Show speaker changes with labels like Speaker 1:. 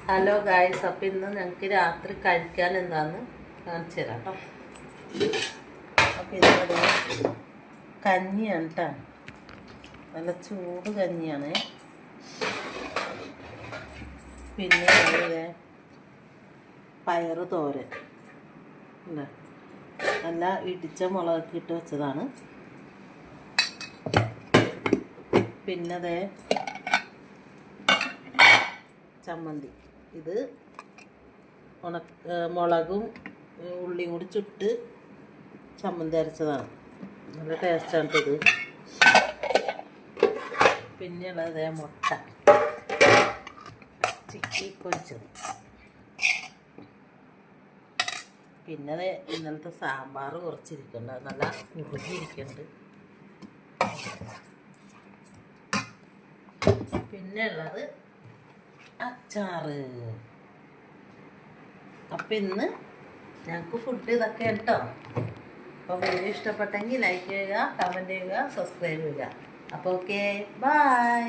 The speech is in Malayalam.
Speaker 1: ഹലോ ഗായ്സ്, അപ്പം ഇന്ന് ഞങ്ങൾക്ക് രാത്രി കഴിക്കാൻ എന്താന്ന് കാണിച്ചു തരാം കേട്ടോ. അപ്പം ഇന്നിവിടെ കഞ്ഞിയാണ് കേട്ടോ, നല്ല ചൂട് കഞ്ഞിയാണ്. പിന്നെ ഇവിടെ പയറ് തോരൻ ഉണ്ട്, നല്ല ഇടിച്ച മുളകൊക്കെ ഇട്ട് വെച്ചതാണ്. പിന്നെ അതേ ചമ്മന്തി, ഇത് മുളകും ഉള്ളിയും കൂടി ചുട്ട് ചമ്മന്തി അരച്ചതാണ്, നല്ല ടേസ്റ്റാണ് ഇത്. പിന്നെയുള്ളത് മുട്ട ചിക്കി പൊരിച്ചത്. പിന്നെ അത് ഇന്നലത്തെ സാമ്പാർ കുറച്ചിരിക്കുന്നുണ്ട്, നല്ല മുറുകിയിരിക്കുന്നുണ്ട്. പിന്നെ ഉള്ളത് അച്ചാറ്. അപ്പം ഇന്ന് ഞങ്ങൾക്ക് ഫുഡ് ഇതൊക്കെ കേട്ടോ. അപ്പോൾ വീഡിയോ ഇഷ്ടപ്പെട്ടെങ്കിൽ ലൈക്ക് ചെയ്യുക, കമൻറ്റ് ചെയ്യുക, സബ്സ്ക്രൈബ് ചെയ്യുക. അപ്പോൾ ഓക്കെ, ബൈ.